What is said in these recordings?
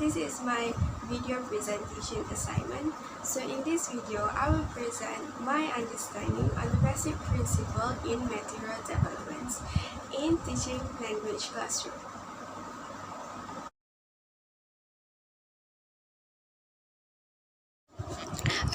This is my video presentation assignment. So in this video, I will present my understanding on the basic principle in material developments in teaching language classroom.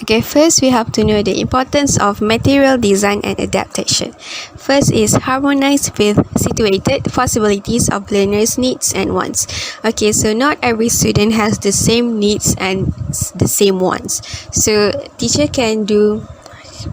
Okay, first we have to know the importance of material design and adaptation. First is harmonize with situated possibilities of learners' needs and wants. Okay, so not every student has the same needs and the same wants. So teacher can do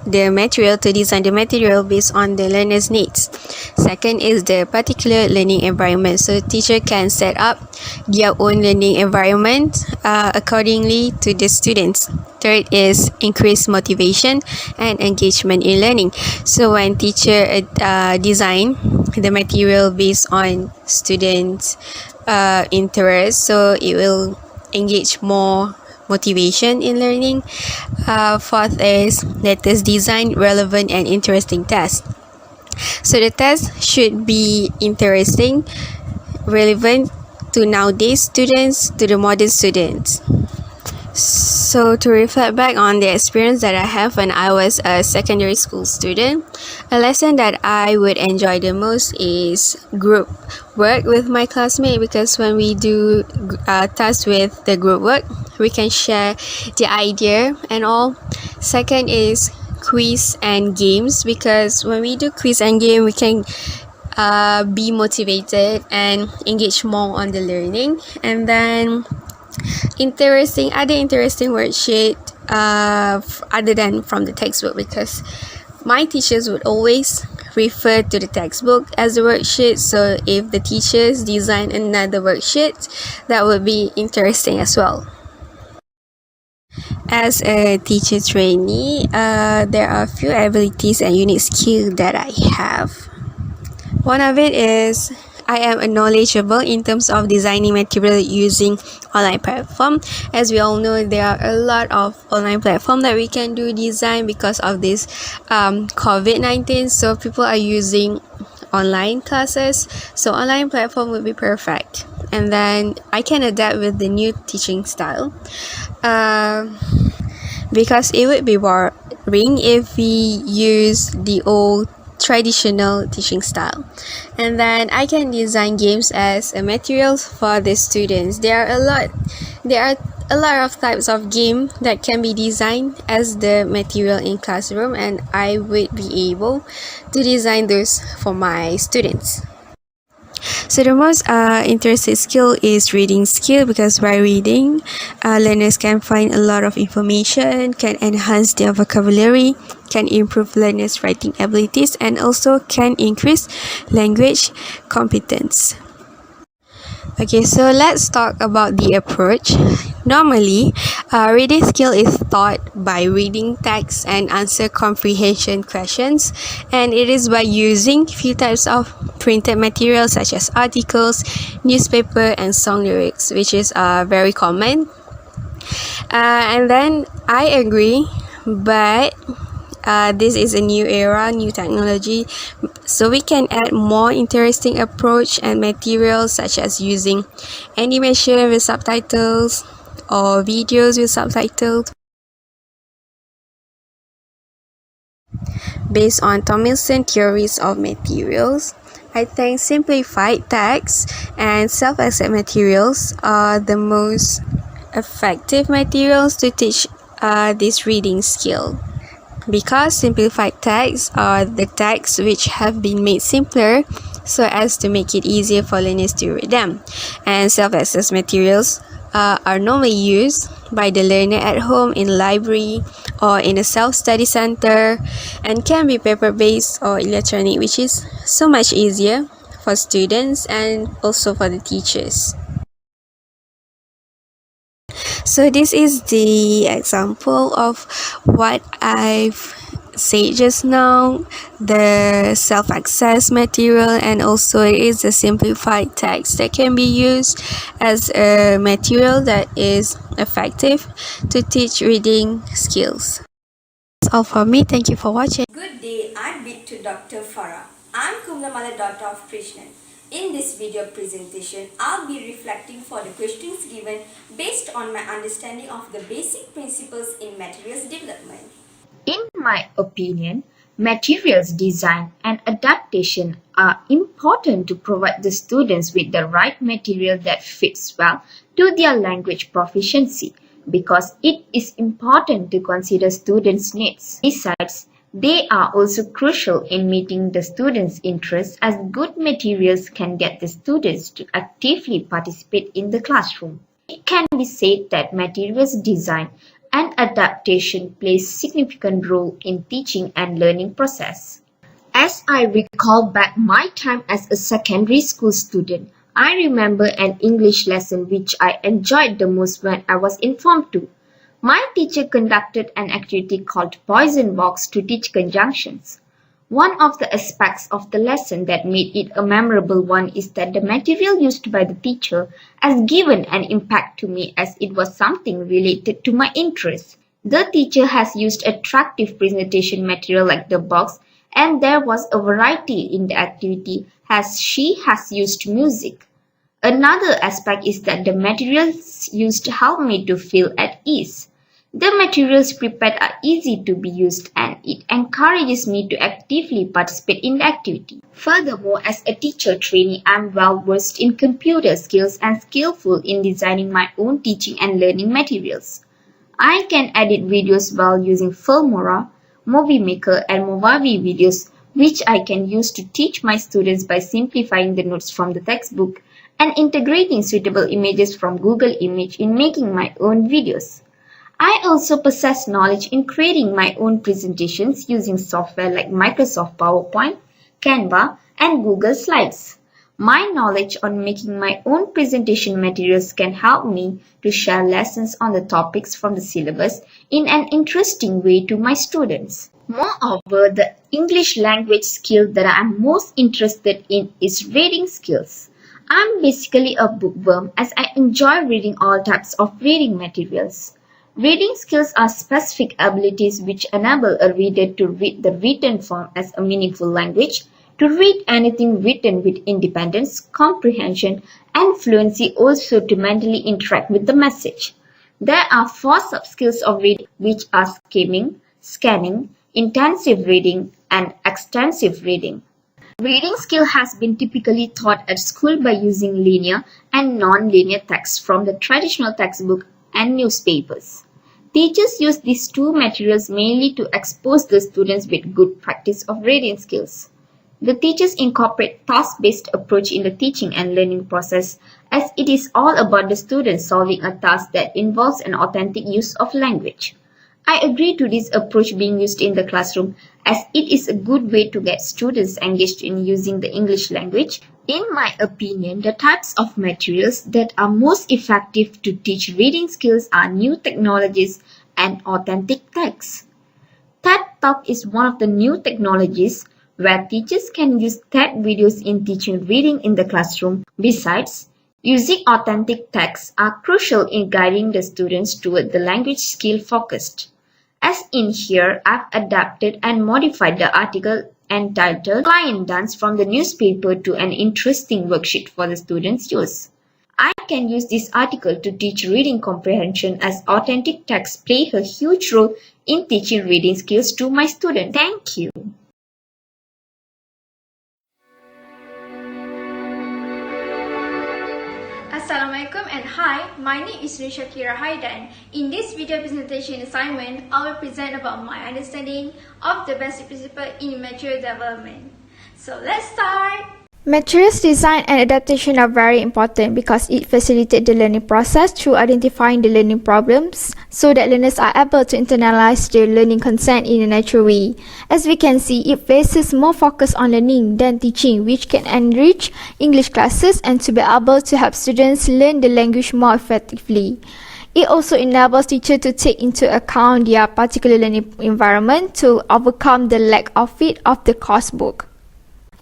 the material to design the material based on the learner's needs. Second is the particular learning environment. So teacher can set up their own learning environment accordingly to the students. Third is increase motivation and engagement in learning. So when teacher design the material based on students' interest, so it will engage more motivation in learning. Fourth is let us design relevant and interesting tests. So the test should be interesting, relevant to nowadays students, to the modern students. So to reflect back on the experience that I have when I was a secondary school student, a lesson that I would enjoy the most is group work with my classmate, because when we do tasks with the group work, we can share the idea and all. Second is quiz and games, because when we do quiz and game, we can be motivated and engage more on the learning. And then other interesting worksheet other than from the textbook, because my teachers would always refer to the textbook as a worksheet. So if the teachers design another worksheet, that would be interesting as well. As a teacher trainee, there are a few abilities and unique skills that I have. One of it is I am knowledgeable in terms of designing material using online platform. As we all know, there are a lot of online platform that we can do design because of this COVID-19. So people are using online classes. So online platform would be perfect. And then I can adapt with the new teaching style. Because it would be boring if we use the old traditional teaching style. And then I can design games as a materials for the students. There are a lot of types of game that can be designed as the material in classroom, and I would be able to design those for my students. So the most interesting skill is reading skill, because by reading, learners can find a lot of information, can enhance their vocabulary, can improve learners' writing abilities, and also can increase language competence. Okay, so let's talk about the approach. Normally, reading skill is taught by reading text and answer comprehension questions, and it is by using few types of printed materials such as articles, newspaper, and song lyrics, which is very common. And then I agree, but this is a new era, new technology, so we can add more interesting approach and materials such as using animation with subtitles or videos with subtitles. Based on Tomlinson theories of materials, I think simplified text and self-accept materials are the most effective materials to teach this reading skill. Because simplified texts are the texts which have been made simpler so as to make it easier for learners to read them. And self-access materials are normally used by the learner at home, in library, or in a self-study center, and can be paper-based or electronic, which is so much easier for students and also for the teachers. So this is the example of what I've said just now, the self-access material, and also it is a simplified text that can be used as a material that is effective to teach reading skills. That's all for me. Thank you for watching. Good day, I'm Bit to Dr. Farah. I'm Kumlamala daughter of Krishnan. In this video presentation, I'll be reflecting for the questions given based on my understanding of the basic principles in materials development. In my opinion, materials design and adaptation are important to provide the students with the right material that fits well to their language proficiency because it is important to consider students' needs. Besides, they are also crucial in meeting the students' interests as good materials can get the students to actively participate in the classroom. It can be said that materials design and adaptation plays significant role in teaching and learning process. As I recall back my time as a secondary school student, I remember an English lesson which I enjoyed the most when I was informed to. My teacher conducted an activity called Poison Box to teach conjunctions. One of the aspects of the lesson that made it a memorable one is that the material used by the teacher has given an impact to me as it was something related to my interests. The teacher has used attractive presentation material like the box, and there was a variety in the activity as she has used music. Another aspect is that the materials used help me to feel at ease. The materials prepared are easy to be used and it encourages me to actively participate in the activity. Furthermore, as a teacher trainee, I am well versed in computer skills and skillful in designing my own teaching and learning materials. I can edit videos while using Filmora, Movie Maker and Movavi videos which I can use to teach my students by simplifying the notes from the textbook and integrating suitable images from Google Image in making my own videos. I also possess knowledge in creating my own presentations using software like Microsoft PowerPoint, Canva, and Google Slides. My knowledge on making my own presentation materials can help me to share lessons on the topics from the syllabus in an interesting way to my students. Moreover, the English language skill that I am most interested in is reading skills. I'm basically a bookworm as I enjoy reading all types of reading materials. Reading skills are specific abilities which enable a reader to read the written form as a meaningful language, to read anything written with independence, comprehension, and fluency, also to mentally interact with the message. There are 4 sub-skills of reading which are skimming, scanning, intensive reading, and extensive reading. Reading skill has been typically taught at school by using linear and non-linear text from the traditional textbook and newspapers. Teachers use these two materials mainly to expose the students with good practice of reading skills. The teachers incorporate task-based approach in the teaching and learning process as it is all about the students solving a task that involves an authentic use of language. I agree to this approach being used in the classroom as it is a good way to get students engaged in using the English language. In my opinion, the types of materials that are most effective to teach reading skills are new technologies and authentic texts. TED Talk is one of the new technologies where teachers can use TED videos in teaching reading in the classroom. Besides, using authentic texts are crucial in guiding the students toward the language skill focused. As in here, I've adapted and modified the article entitled Client Dance from the newspaper to an interesting worksheet for the students' use. I can use this article to teach reading comprehension as authentic texts play a huge role in teaching reading skills to my students. Thank you. Assalamualaikum and hi, my name is Shakira Haidan. In this video presentation assignment, I will present about my understanding of the basic principle in material development. So let's start! Materials design and adaptation are very important because it facilitates the learning process through identifying the learning problems so that learners are able to internalize their learning content in a natural way. As we can see, it places more focus on learning than teaching, which can enrich English classes and to be able to help students learn the language more effectively. It also enables teachers to take into account their particular learning environment to overcome the lack of fit of the coursebook.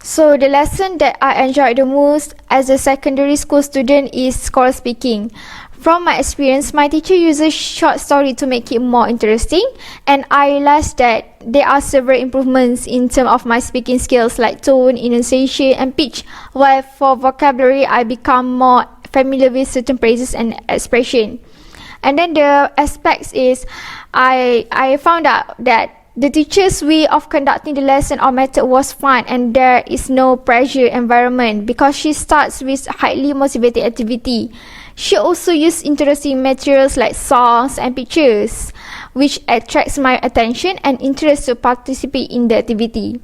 So the lesson that I enjoyed the most as a secondary school student is scroll speaking. From my experience, my teacher uses short story to make it more interesting, and I realized that there are several improvements in terms of my speaking skills like tone, enunciation, and pitch, while for vocabulary, I become more familiar with certain phrases and expression. And then the aspects is, I found out that the teacher's way of conducting the lesson or method was fun, and there is no pressure environment because she starts with highly motivated activity. She also used interesting materials like songs and pictures, which attracts my attention and interest to participate in the activity.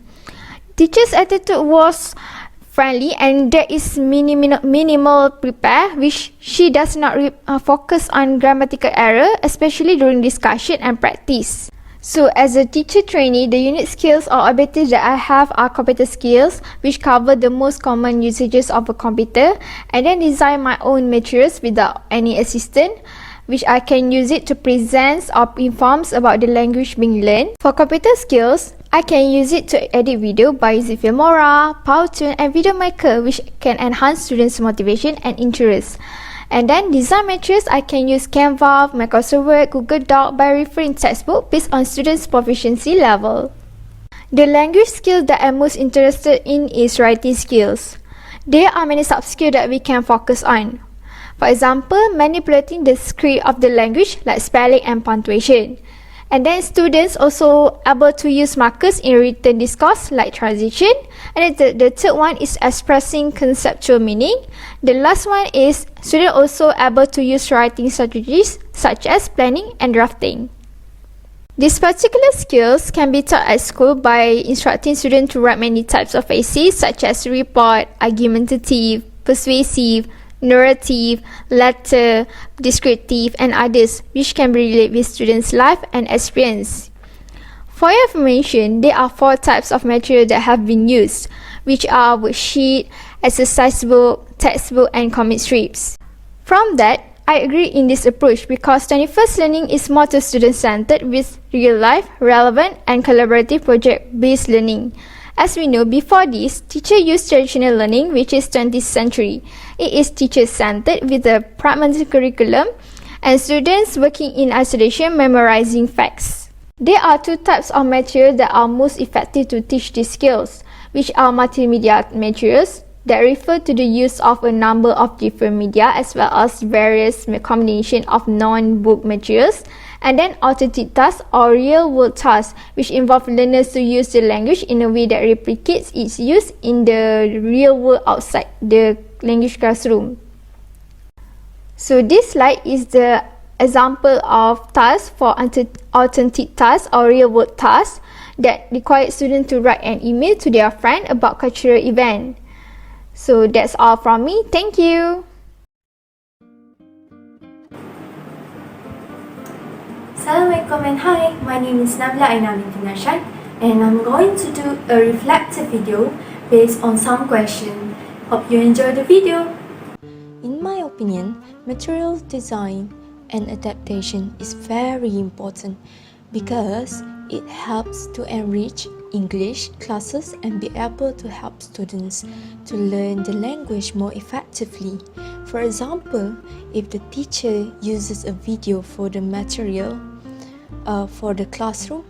Teacher's attitude was friendly, and there is minimal prepare, which she does not focus on grammatical error, especially during discussion and practice. So as a teacher trainee, the unique skills or abilities that I have are computer skills, which cover the most common usages of a computer, and then design my own materials without any assistant, which I can use it to present or inform about the language being learned. For computer skills, I can use it to edit video by using Filmora, PowerTune, and VideoMaker, which can enhance students' motivation and interest. And then design materials, I can use Canva, Microsoft Word, Google Doc by referring textbook based on students' proficiency level. The language skill that I'm most interested in is writing skills. There are many sub-skills that we can focus on. For example, manipulating the script of the language like spelling and punctuation. And then students also able to use markers in written discourse like transition. And then the third one is expressing conceptual meaning. The last one is students also able to use writing strategies such as planning and drafting. These particular skills can be taught at school by instructing students to write many types of essays such as report, argumentative, persuasive, narrative, letter, descriptive, and others, which can be related with students' life and experience. For your information, there are 4 types of material that have been used, which are worksheet, exercise book, textbook, and comic strips. From that, I agree in this approach because 21st learning is more to student-centered with real-life, relevant, and collaborative project-based learning. As we know, before this, teacher used traditional learning, which is 20th century. It is teacher-centered with a pragmatic curriculum and students working in isolation memorizing facts. There are 2 types of material that are most effective to teach these skills, which are multimedia materials that refer to the use of a number of different media as well as various combination of non-book materials, and then alternative tasks or real-world tasks, which involve learners to use the language in a way that replicates its use in the real world outside the language classroom. So this slide is the example of tasks for alternative tasks or real-world tasks that require students to write an email to their friend about cultural event. So that's all from me. Thank you. Assalamualaikum and hi, my name is Nabila Ainam binti Narshad, and I'm going to do a reflective video based on some questions. Hope you enjoy the video. In my opinion, material design and adaptation is very important because it helps to enrich English classes and be able to help students to learn the language more effectively. For example, if the teacher uses a video for the material for the classroom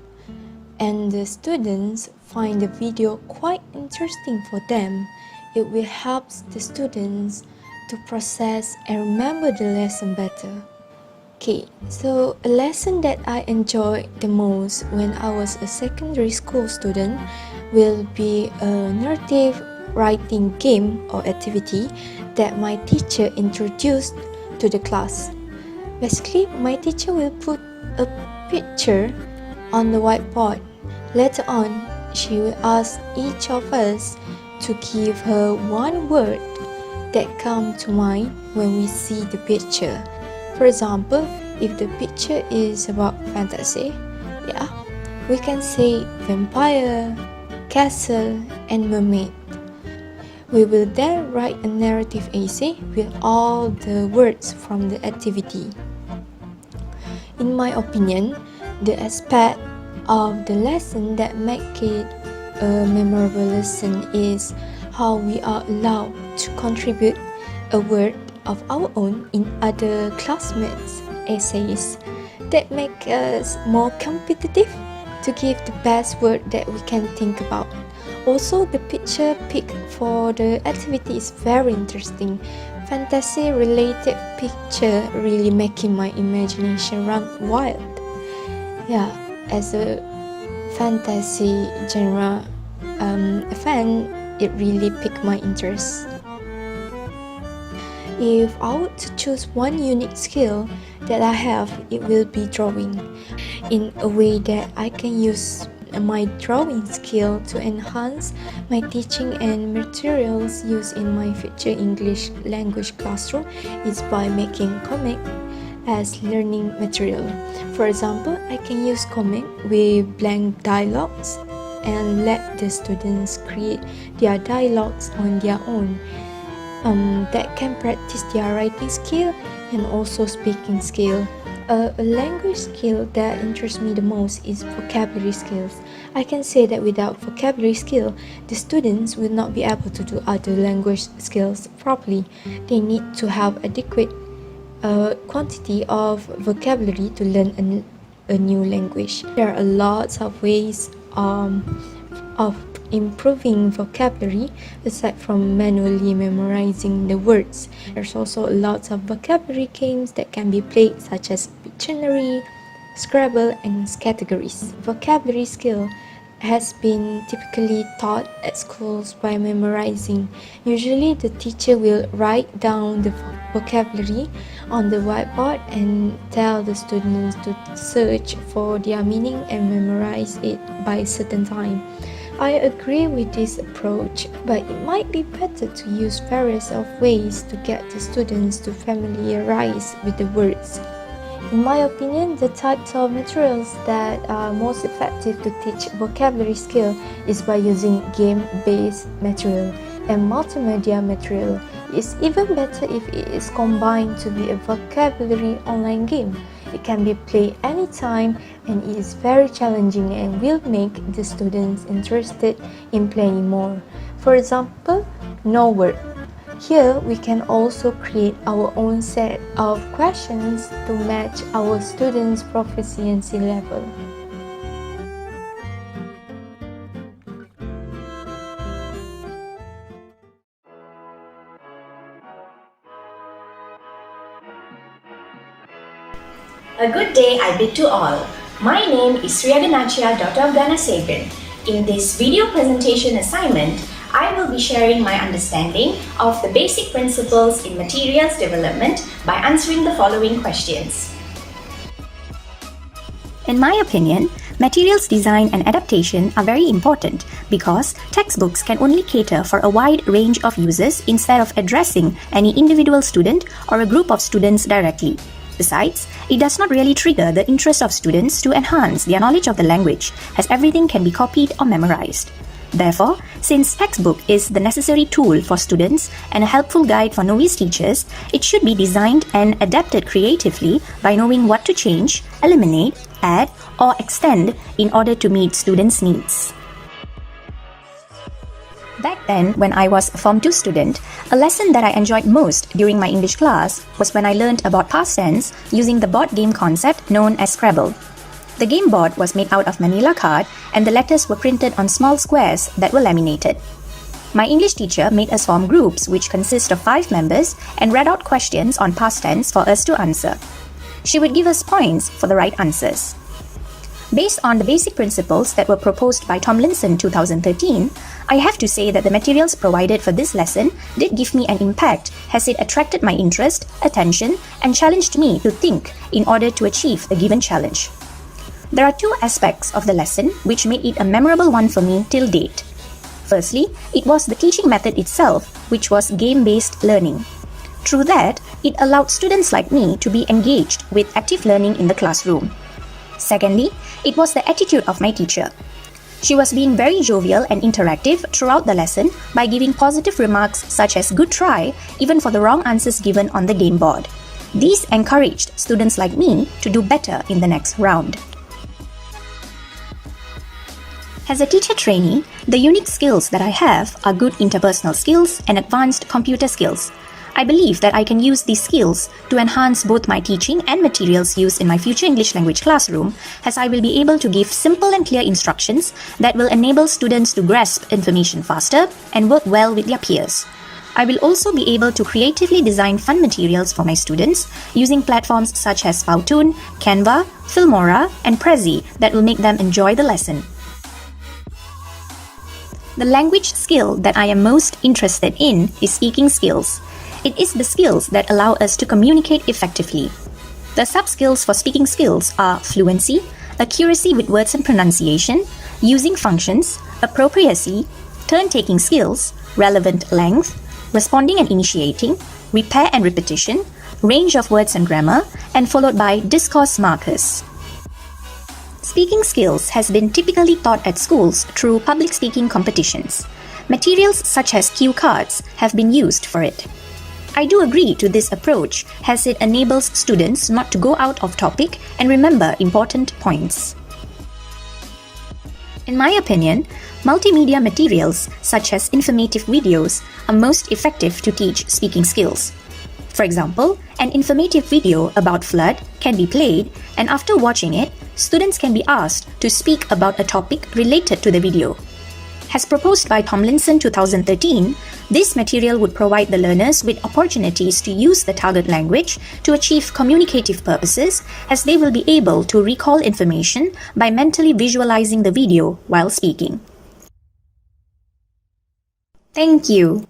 and the students find the video quite interesting for them, it will help the students to process and remember the lesson better. Okay, so a lesson that I enjoyed the most when I was a secondary school student will be a narrative writing game or activity that my teacher introduced to the class. Basically, my teacher will put a picture on the whiteboard. Later on, she will ask each of us to give her one word that comes to mind when we see the picture. For example, if the picture is about fantasy, we can say vampire, castle, and mermaid. We will then write a narrative essay with all the words from the activity. In my opinion, the aspect of the lesson that make it a memorable lesson is how we are allowed to contribute a word of our own in other classmates' essays that make us more competitive to give the best word that we can think about. Also, the picture picked for the activity is very interesting. Fantasy related picture really making my imagination run wild. Yeah, as a fantasy genre fan, it really piqued my interest. If I were to choose one unique skill that I have, it will be drawing, in a way that I can use my drawing skill to enhance my teaching, and materials used in my future English language classroom is by making comic as learning material. For example, I can use comic with blank dialogues and let the students create their dialogues on their own. That can practice their writing skill and also speaking skill. A language skill that interests me the most is vocabulary skills. I can say that without vocabulary skill, the students will not be able to do other language skills properly. They need to have adequate quantity of vocabulary to learn a new language. There are lots of ways of improving vocabulary aside from manually memorizing the words. There's also lots of vocabulary games that can be played, such as Pictionary, Scrabble, and categories. Vocabulary skill has been typically taught at schools by memorizing. Usually the teacher will write down the vocabulary on the whiteboard and tell the students to search for their meaning and memorize it by a certain time. I agree with this approach, but it might be better to use various of ways to get the students to familiarize with the words. In my opinion, the types of materials that are most effective to teach vocabulary skill is by using game-based material and multimedia material. It's even better if it is combined to be a vocabulary online game. It can be played anytime and it is very challenging and will make the students interested in playing more. For example, No Word. Here we can also create our own set of questions to match our students' proficiency level. A good day I bid to all. My name is Sriyaganachya, daughter of Ganasegan. In this video presentation assignment, I will be sharing my understanding of the basic principles in materials development by answering the following questions. In my opinion, materials design and adaptation are very important because textbooks can only cater for a wide range of users instead of addressing any individual student or a group of students directly. Besides, it does not really trigger the interest of students to enhance their knowledge of the language, as everything can be copied or memorized. Therefore, since textbook is the necessary tool for students and a helpful guide for novice teachers, it should be designed and adapted creatively by knowing what to change, eliminate, add, or extend in order to meet students' needs. Back then, when I was a Form 2 student, a lesson that I enjoyed most during my English class was when I learned about past tense using the board game concept known as Scrabble. The game board was made out of manila card and the letters were printed on small squares that were laminated. My English teacher made us form groups which consist of 5 members and read out questions on past tense for us to answer. She would give us points for the right answers. Based on the basic principles that were proposed by Tomlinson 2013, I have to say that the materials provided for this lesson did give me an impact, as it attracted my interest, attention, and challenged me to think in order to achieve the given challenge. There are 2 aspects of the lesson which made it a memorable one for me till date. Firstly, it was the teaching method itself, which was game-based learning. Through that, it allowed students like me to be engaged with active learning in the classroom. Secondly, it was the attitude of my teacher. She was being very jovial and interactive throughout the lesson by giving positive remarks such as "good try" even for the wrong answers given on the game board. These encouraged students like me to do better in the next round. As a teacher trainee, the unique skills that I have are good interpersonal skills and advanced computer skills. I believe that I can use these skills to enhance both my teaching and materials used in my future English language classroom, as I will be able to give simple and clear instructions that will enable students to grasp information faster and work well with their peers. I will also be able to creatively design fun materials for my students using platforms such as Powtoon, Canva, Filmora, and Prezi that will make them enjoy the lesson. The language skill that I am most interested in is speaking skills. It is the skills that allow us to communicate effectively. The sub-skills for speaking skills are fluency, accuracy with words and pronunciation, using functions, appropriacy, turn-taking skills, relevant length, responding and initiating, repair and repetition, range of words and grammar, and followed by discourse markers. Speaking skills has been typically taught at schools through public speaking competitions. Materials such as cue cards have been used for it. I do agree to this approach as it enables students not to go out of topic and remember important points. In my opinion, multimedia materials such as informative videos are most effective to teach speaking skills. For example, an informative video about flood can be played, and after watching it, students can be asked to speak about a topic related to the video. As proposed by Tomlinson 2013, this material would provide the learners with opportunities to use the target language to achieve communicative purposes, as they will be able to recall information by mentally visualizing the video while speaking. Thank you.